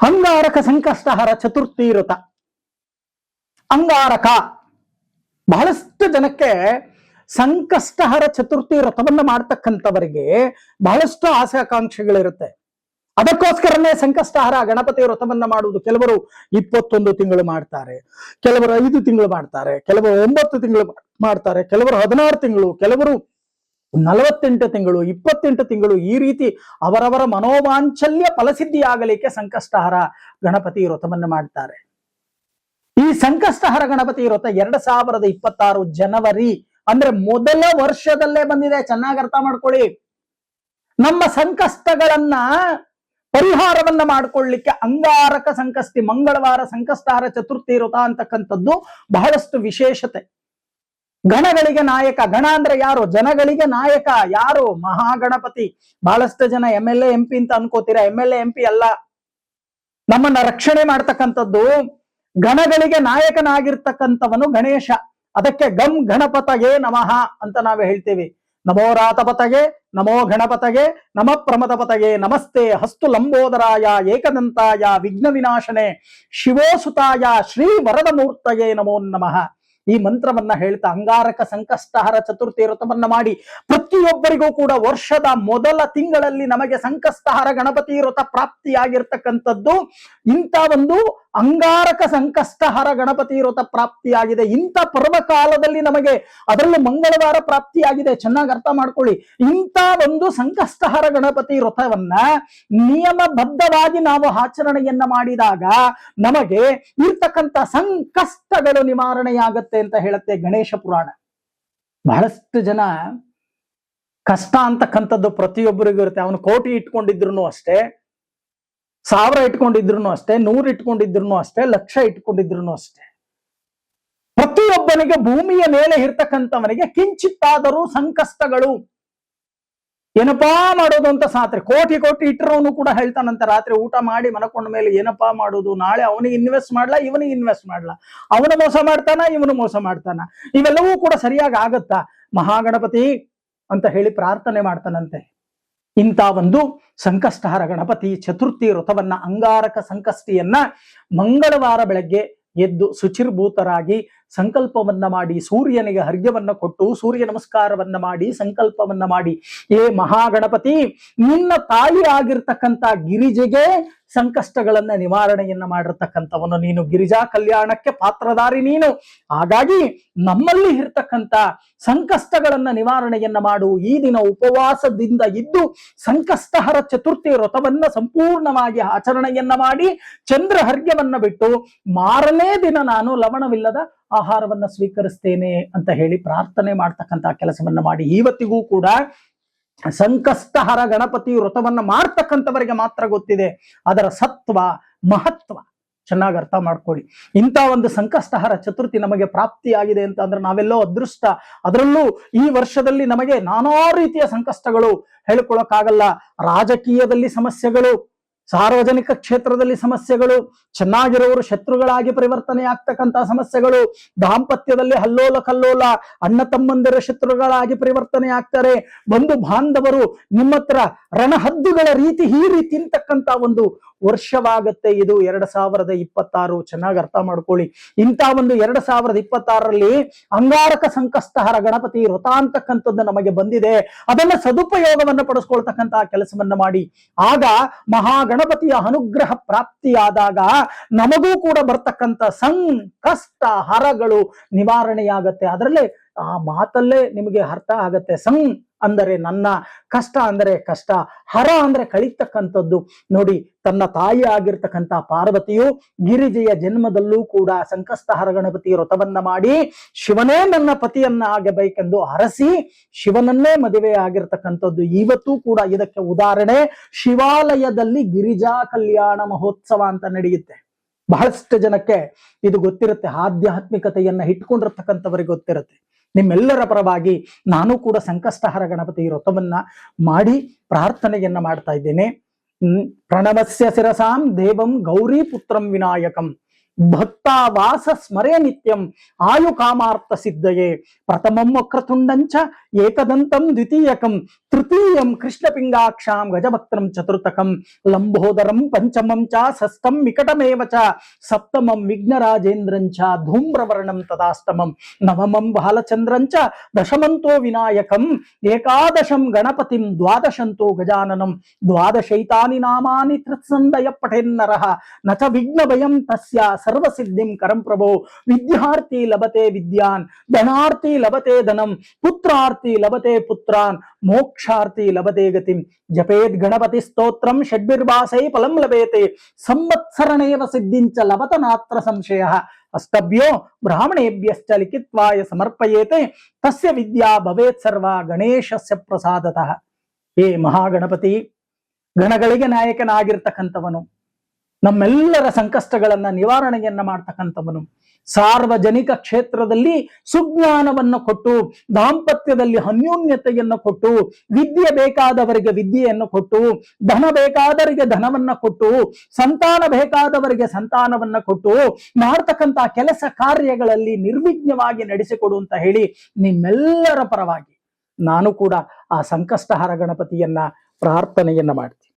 ಅಂಗಾರಕ ಸಂಕಷ್ಟಹರ ಚತುರ್ಥಿ ವ್ರತ. ಅಂಗಾರಕ ಬಹಳಷ್ಟು ಜನಕ್ಕೆ ಸಂಕಷ್ಟಹರ ಚತುರ್ಥಿ ವ್ರತವನ್ನ ಮಾಡ್ತಕ್ಕಂಥವರಿಗೆ ಬಹಳಷ್ಟು ಆಸೆ ಆಕಾಂಕ್ಷೆಗಳಿರುತ್ತೆ. ಅದಕ್ಕೋಸ್ಕರನೇ ಸಂಕಷ್ಟಹರ ಗಣಪತಿ ವ್ರತವನ್ನ ಮಾಡುವುದು. ಕೆಲವರು 21 ತಿಂಗಳು ಮಾಡ್ತಾರೆ, ಕೆಲವರು 5 ತಿಂಗಳು ಮಾಡ್ತಾರೆ, ಕೆಲವರು 9 ತಿಂಗಳು ಮಾಡ್ತಾರೆ, ಕೆಲವರು 16 ತಿಂಗಳು, ಕೆಲವರು 48 ತಿಂಗಳು, 28 ತಿಂಗಳು, ಈ ರೀತಿ ಅವರವರ ಮನೋವಾಂಚಲ್ಯ ಫಲಸಿದ್ಧಿಯಾಗಲಿಕ್ಕೆ ಸಂಕಷ್ಟಹರ ಗಣಪತಿ ವ್ರತವನ್ನ ಮಾಡ್ತಾರೆ. ಈ ಸಂಕಷ್ಟಹರ ಗಣಪತಿ ವ್ರತ 2026 ಜನವರಿ ಅಂದ್ರೆ ಮೊದಲ ವರ್ಷದಲ್ಲೇ ಬಂದಿದೆ. ಚೆನ್ನಾಗಿ ಅರ್ಥ ಮಾಡ್ಕೊಳ್ಳಿ. ನಮ್ಮ ಸಂಕಷ್ಟಗಳನ್ನ ಪರಿಹಾರವನ್ನ ಮಾಡ್ಕೊಳ್ಳಿಕ್ಕೆ ಅಂಗಾರಕ ಸಂಕಷ್ಟಿ ಮಂಗಳವಾರ ಸಂಕಷ್ಟಹರ ಚತುರ್ಥಿ ವ್ರತ ಅಂತಕ್ಕಂಥದ್ದು ಬಹಳಷ್ಟು ವಿಶೇಷತೆ. ಗಣಗಳಿಗೆ ನಾಯಕ. ಗಣ ಅಂದ್ರೆ ಯಾರು? ಜನಗಳಿಗೆ ನಾಯಕ ಯಾರು? ಮಹಾಗಣಪತಿ. ಬಹಳಷ್ಟು ಜನ MLA MP ಅಂತ ಅನ್ಕೋತೀರಾ. MLA MP ಅಲ್ಲ. ನಮ್ಮನ್ನ ರಕ್ಷಣೆ ಮಾಡ್ತಕ್ಕಂಥದ್ದು ಗಣಗಳಿಗೆ ನಾಯಕನಾಗಿರ್ತಕ್ಕಂಥವನು ಗಣೇಶ. ಅದಕ್ಕೆ ಗಂ ಗಣಪತಗೆ ನಮಃ ಅಂತ ನಾವು ಹೇಳ್ತೀವಿ. ನಮೋ ರಾತಪತಗೆ, ನಮೋ ಗಣಪತಗೆ, ನಮ ಪ್ರಮದಪತಗೆ, ನಮಸ್ತೆ ಹಸ್ತು ಲಂಬೋದರಾಯ ಏಕದಂತಾಯ ವಿಘ್ನ ವಿನಾಶನೆ ಶಿವೋಸುತಾಯ ಶ್ರೀ ವರದ ಮೂರ್ತಯೇ ನಮೋ ನಮಃ. ಈ ಮಂತ್ರವನ್ನ ಹೇಳ್ತಾ ಅಂಗಾರಕ ಸಂಕಷ್ಟಹರ ಚತುರ್ಥಿ ವ್ರತವನ್ನ ಮಾಡಿ ಪ್ರತಿಯೊಬ್ಬರಿಗೂ ಕೂಡ ವರ್ಷದ ಮೊದಲ ತಿಂಗಳಲ್ಲಿ ನಮಗೆ ಸಂಕಷ್ಟಹರ ಗಣಪತಿ ವ್ರತ ಪ್ರಾಪ್ತಿಯಾಗಿರ್ತಕ್ಕಂಥದ್ದು ಇಂಥ ಒಂದು ಅಂಗಾರಕ ಸಂಕಷ್ಟಹರ ಗಣಪತಿ ವ್ರತ ಪ್ರಾಪ್ತಿಯಾಗಿದೆ. ಇಂಥ ಪರ್ವಕಾಲದಲ್ಲಿ ನಮಗೆ ಅದರಲ್ಲೂ ಮಂಗಳವಾರ ಪ್ರಾಪ್ತಿಯಾಗಿದೆ. ಚೆನ್ನಾಗಿ ಅರ್ಥ ಮಾಡ್ಕೊಳ್ಳಿ. ಇಂಥ ಒಂದು ಸಂಕಷ್ಟಹರ ಗಣಪತಿ ವ್ರತವನ್ನ ನಿಯಮಬದ್ಧವಾಗಿ ನಾವು ಆಚರಣೆಯನ್ನ ಮಾಡಿದಾಗ ನಮಗೆ ಇರ್ತಕ್ಕಂಥ ಸಂಕಷ್ಟಗಳು ನಿವಾರಣೆಯಾಗತ್ತೆ ಅಂತ ಹೇಳುತ್ತೆ ಗಣೇಶ ಪುರಾಣ. ಬಹಳಷ್ಟು ಜನ ಕಷ್ಟ ಅಂತಕ್ಕಂಥದ್ದು ಪ್ರತಿಯೊಬ್ಬರಿಗೂ ಇರುತ್ತೆ. ಅವನು ಕೋಟಿ ಇಟ್ಕೊಂಡಿದ್ರು ಅಷ್ಟೇ, 1000 ಇಟ್ಕೊಂಡಿದ್ರು ಅಷ್ಟೇ, 100 ಇಟ್ಕೊಂಡಿದ್ರು ಅಷ್ಟೇ, 1,00,000 ಇಟ್ಕೊಂಡಿದ್ರು ಅಷ್ಟೇ. ಪ್ರತಿಯೊಬ್ಬನಿಗೆ ಭೂಮಿಯ ಮೇಲೆ ಇರ್ತಕ್ಕಂಥವನಿಗೆ ಕಿಂಚಿತ್ತಾದರೂ ಸಂಕಷ್ಟಗಳು. ಏನಪ್ಪಾ ಮಾಡೋದು ಅಂತ ಸಾತ್ರೆ ಕೋಟಿ ಇಟ್ಟರವನು ಕೂಡ ಹೇಳ್ತಾನಂತೆ, ರಾತ್ರಿ ಊಟ ಮಾಡಿ ಮನಕೊಂಡ ಮೇಲೆ ಏನಪ್ಪಾ ಮಾಡೋದು, ನಾಳೆ ಅವನಿಗೆ ಇನ್ವೆಸ್ಟ್ ಮಾಡ್ಲಾ, ಇವನಿಗೆ ಇನ್ವೆಸ್ಟ್ ಮಾಡ್ಲಾ, ಅವನು ಮೋಸ ಮಾಡ್ತಾನ, ಇವನು ಮೋಸ ಮಾಡ್ತಾನ, ಇವೆಲ್ಲವೂ ಕೂಡ ಸರಿಯಾಗಿ ಆಗತ್ತಾ ಮಹಾಗಣಪತಿ ಅಂತ ಹೇಳಿ ಪ್ರಾರ್ಥನೆ ಮಾಡ್ತಾನಂತೆ. ಇಂಥ ಒಂದು ಸಂಕಷ್ಟಹರ ಗಣಪತಿ ಚತುರ್ಥಿ ವ್ರತವನ್ನ ಅಂಗಾರಕ ಸಂಕಷ್ಟಿಯನ್ನ ಮಂಗಳವಾರ ಬೆಳಗ್ಗೆ ಎದ್ದು ಶುಚಿರ್ಭೂತರಾಗಿ ಸಂಕಲ್ಪವನ್ನ ಮಾಡಿ ಸೂರ್ಯನಿಗೆ ಅರ್ಘ್ಯವನ್ನ ಕೊಟ್ಟು ಸೂರ್ಯ ನಮಸ್ಕಾರವನ್ನ ಮಾಡಿ ಸಂಕಲ್ಪವನ್ನ ಮಾಡಿ, ಏ ಮಹಾಗಣಪತಿ, ನಿನ್ನ ತಾಯಿ ಆಗಿರ್ತಕ್ಕಂಥ ಗಿರಿಜೆಗೆ ಸಂಕಷ್ಟಗಳನ್ನ ನಿವಾರಣೆಯನ್ನ ಮಾಡಿರ್ತಕ್ಕಂಥವನು ನೀನು, ಗಿರಿಜಾ ಕಲ್ಯಾಣಕ್ಕೆ ಪಾತ್ರಧಾರಿ ನೀನು. ಹಾಗಾಗಿ ನಮ್ಮಲ್ಲಿ ಇರ್ತಕ್ಕಂಥ ಸಂಕಷ್ಟಗಳನ್ನ ನಿವಾರಣೆಯನ್ನ ಮಾಡು. ಈ ದಿನ ಉಪವಾಸದಿಂದ ಇದ್ದು ಸಂಕಷ್ಟಹರ ಚತುರ್ಥಿ ವ್ರತವನ್ನ ಸಂಪೂರ್ಣವಾಗಿ ಆಚರಣೆಯನ್ನ ಮಾಡಿ ಚಂದ್ರ ಅರ್ಘ್ಯವನ್ನ ಬಿಟ್ಟು ಮಾರನೇ ದಿನ ನಾನು ಲವಣವಿಲ್ಲದ ಆಹಾರವನ್ನ ಸ್ವೀಕರಿಸ್ತೇನೆ ಅಂತ ಹೇಳಿ ಪ್ರಾರ್ಥನೆ ಮಾಡ್ತಕ್ಕಂಥ ಕೆಲಸವನ್ನ ಮಾಡಿ. ಇವತ್ತಿಗೂ ಕೂಡ ಸಂಕಷ್ಟಹರ ಗಣಪತಿ ವ್ರತವನ್ನ ಮಾಡ್ತಕ್ಕಂಥವರಿಗೆ ಮಾತ್ರ ಗೊತ್ತಿದೆ ಅದರ ಸತ್ವ ಮಹತ್ವ. ಚೆನ್ನಾಗಿ ಅರ್ಥ ಮಾಡ್ಕೊಳ್ಳಿ. ಇಂಥ ಒಂದು ಸಂಕಷ್ಟಹರ ಚತುರ್ಥಿ ನಮಗೆ ಪ್ರಾಪ್ತಿಯಾಗಿದೆ ಅಂತ ಅಂದ್ರೆ ನಾವೆಲ್ಲೋ ಅದೃಷ್ಟ. ಅದರಲ್ಲೂ ಈ ವರ್ಷದಲ್ಲಿ ನಮಗೆ ನಾನಾ ರೀತಿಯ ಸಂಕಷ್ಟಗಳು ಹೇಳ್ಕೊಳಕ್ಕಾಗಲ್ಲ. ರಾಜಕೀಯದಲ್ಲಿ ಸಮಸ್ಯೆಗಳು, ಸಾರ್ವಜನಿಕ ಕ್ಷೇತ್ರದಲ್ಲಿ ಸಮಸ್ಯೆಗಳು, ಚೆನ್ನಾಗಿರೋರು ಶತ್ರುಗಳಾಗಿ ಪರಿವರ್ತನೆ ಆಗ್ತಕ್ಕಂಥ ಸಮಸ್ಯೆಗಳು, ದಾಂಪತ್ಯದಲ್ಲಿ ಹಲ್ಲೋಲ ಕಲ್ಲೋಲ, ಅಣ್ಣ ತಮ್ಮಂದಿರ ಶತ್ರುಗಳಾಗಿ ಪರಿವರ್ತನೆ ಆಗ್ತಾರೆ, ಬಂಧು ಬಾಂಧವರು ನಿಮ್ಮ ಹತ್ರ ರಣಹದ್ದುಗಳ ರೀತಿ ಈ ರೀತಿ ಅಂತಕ್ಕಂಥ ಒಂದು ವರ್ಷವಾಗತ್ತೆ ಇದು 2026. ಚೆನ್ನಾಗಿ ಅರ್ಥ ಮಾಡ್ಕೊಳ್ಳಿ. ಇಂಥ ಒಂದು 2026ರಲ್ಲಿ ಅಂಗಾರಕ ಸಂಕಷ್ಟಹರ ಗಣಪತಿ ವ್ರತ ಅಂತಕ್ಕಂಥದ್ದು ನಮಗೆ ಬಂದಿದೆ. ಅದನ್ನ ಸದುಪಯೋಗವನ್ನ ಪಡಿಸ್ಕೊಳ್ತಕ್ಕಂತಹ ಕೆಲಸವನ್ನ ಮಾಡಿ. ಆಗ ಮಹಾಗಣಪತಿಯ ಅನುಗ್ರಹ ಪ್ರಾಪ್ತಿಯಾದಾಗ ನಮಗೂ ಕೂಡ ಬರ್ತಕ್ಕಂಥ ಸಂಕಷ್ಟ ಹರಗಳು ನಿವಾರಣೆಯಾಗತ್ತೆ. ಅದರಲ್ಲೇ ಆ ಮಾತಲ್ಲೇ ನಿಮಗೆ ಅರ್ಥ ಆಗತ್ತೆ. ಅಂದರೆ ನನ್ನ, ಕಷ್ಟ ಅಂದರೆ ಕಷ್ಟ, ಹರ ಅಂದ್ರೆ ಕಳೀತಕ್ಕಂಥದ್ದು. ನೋಡಿ, ತನ್ನ ತಾಯಿ ಆಗಿರ್ತಕ್ಕಂಥ ಪಾರ್ವತಿಯು ಗಿರಿಜೆಯ ಜನ್ಮದಲ್ಲೂ ಕೂಡ ಸಂಕಷ್ಟಹರ ಗಣಪತಿ ವ್ರತವನ್ನ ಮಾಡಿ ಶಿವನೇ ನನ್ನ ಪತಿಯನ್ನ ಆಗಬೇಕೆಂದು ಹರಸಿ ಶಿವನನ್ನೇ ಮದುವೆ ಆಗಿರ್ತಕ್ಕಂಥದ್ದು. ಇವತ್ತೂ ಕೂಡ ಇದಕ್ಕೆ ಉದಾಹರಣೆ ಶಿವಾಲಯದಲ್ಲಿ ಗಿರಿಜಾ ಕಲ್ಯಾಣ ಮಹೋತ್ಸವ ಅಂತ ನಡೆಯುತ್ತೆ. ಬಹಳಷ್ಟು ಜನಕ್ಕೆ ಇದು ಗೊತ್ತಿರುತ್ತೆ. ಆಧ್ಯಾತ್ಮಿಕತೆಯನ್ನ ಇಟ್ಕೊಂಡಿರ್ತಕ್ಕಂಥವರಿಗೆ ಗೊತ್ತಿರುತ್ತೆ. ನಿಮ್ಮೆಲ್ಲರ ಪರವಾಗಿ ನಾನು ಕೂಡ ಸಂಕಷ್ಟಹರ ಗಣಪತಿ ವ್ರತವನ್ನ ಮಾಡಿ ಪ್ರಾರ್ಥನೆಯನ್ನ ಮಾಡ್ತಾ ಇದ್ದೇನೆ. ಪ್ರಣವಸ್ಯ ಶಿರಸಾಂ ದೇವಂ ಗೌರಿ ಪುತ್ರಂ ವಿನಾಯಕಂ ಭಕ್ತಾವಾಸ ಸ್ಮರೇ ನಿತ್ಯಂ ಆಯು ಕಾಮಾರ್ಥ ಸಿದ್ಧಯೇ ಪ್ರಥಮಂ ವಕ್ರತುಂಡಂಚ ಏಕದಂತಂ ದ್ವಿತೀಯಕಂ ತೃತೀಯ ತೃತೀಯಂ ಕೃಷ್ಣಪಿಂಗಾಕ್ಷಾಂ ಗಜಭಕ್ತ್ರಂ ಚತುರ್ಥಕಂ ಲಂಬೋದರಂ ಪಂಚಮಂ ಚ ಷಷ್ಠಂ ವಿಕಟಮೇವ ಚ ಸಪ್ತಮಂ ವಿಘ್ನರಾಜೇಂದ್ರಂ ಚ ಧೂಮ್ರವರ್ಣಂ ತದಾಷ್ಟಮಂ ನವಮಂ ಬಾಲಚಂದ್ರಂ ಚ ದಶಮಂತೋ ವಿನಾಯಕಂ ಏಕಾದಶಂ ಗಣಪತಿಂ ದ್ವಾದಶಂತೋ ಗಜಾನನಂ ದ್ವಾದಶೈತಾನಿ ನಾಮಾನಿ ತ್ರಿತ್ಸಂದಯ ಪಠೇನ್ನರಃ ನ ಚ ವಿಘ್ನಭಯಂ ತಸ್ಯ ಸರ್ವಸಿದ್ಧಿಂ ಕರಂ ಪ್ರಭೋ ವಿದ್ಯಾರ್ಥಿ ಲಭತೆ ವಿದ್ಯಾನ್ ಧನಾರ್ಥಿ ಲಭತೆ ಧನಂ ಪುತ್ರಾರ್ಥಿ ಲಭತೆ ಪುತ್ರಾನ್ ಮೋಕ್ಷಾರ್ಥಿ ಲಭತೆ ಗತಿಂ ಜಪೇದ್ ಗಣಪತಿ ಸ್ತೋತ್ರಂ ಷಡ್ಭಿರ್ವಾಸೈ ಫಲಂ ಲಭೇತೆ ಸಂವತ್ಸರಣೇವ ಸಿದ್ಧಿಂಚ ಲಭತ ನಾತ್ರ ಸಂಶಯಃ ಅಸ್ತಭ್ಯೋ ಬ್ರಾಹ್ಮಣೇಭ್ಯಶ್ಚ ಲಿಖಿತ್ವಾಯ ಸಮರ್ಪಯೇತೆ ತಸ್ಯ ವಿದ್ಯಾ ಭವೇತ್ ಸರ್ವ ಗಣೇಶಸ್ಯ ಪ್ರಸಾದತಃ. ಹೇ ಮಹಾಗಣಪತಿ, ಗಣಗಳಿಗೆ ನಾಯಕನಾಗಿರ್ತಕ್ಕಂಥವನು, ನಮ್ಮೆಲ್ಲರ ಸಂಕಷ್ಟಗಳನ್ನ ನಿವಾರಣೆಯನ್ನ ಮಾಡ್ತಕ್ಕಂಥವನು, ಸಾರ್ವಜನಿಕ ಕ್ಷೇತ್ರದಲ್ಲಿ ಸುಜ್ಞಾನವನ್ನು ಕೊಟ್ಟು, ದಾಂಪತ್ಯದಲ್ಲಿ ಅನ್ಯೋನ್ಯತೆಯನ್ನು ಕೊಟ್ಟು, ವಿದ್ಯೆ ಬೇಕಾದವರಿಗೆ ವಿದ್ಯೆಯನ್ನು ಕೊಟ್ಟು, ಧನ ಬೇಕಾದವರಿಗೆ ಧನವನ್ನ ಕೊಟ್ಟು, ಸಂತಾನ ಬೇಕಾದವರಿಗೆ ಸಂತಾನವನ್ನ ಕೊಟ್ಟು, ಮಾಡ್ತಕ್ಕಂಥ ಕೆಲಸ ಕಾರ್ಯಗಳಲ್ಲಿ ನಿರ್ವಿಘ್ನವಾಗಿ ನಡೆಸಿಕೊಡು ಅಂತ ಹೇಳಿ ನಿಮ್ಮೆಲ್ಲರ ಪರವಾಗಿ ನಾನು ಕೂಡ ಆ ಸಂಕಷ್ಟಹರ ಗಣಪತಿಯನ್ನ ಪ್ರಾರ್ಥನೆಯನ್ನ ಮಾಡ್ತೀನಿ.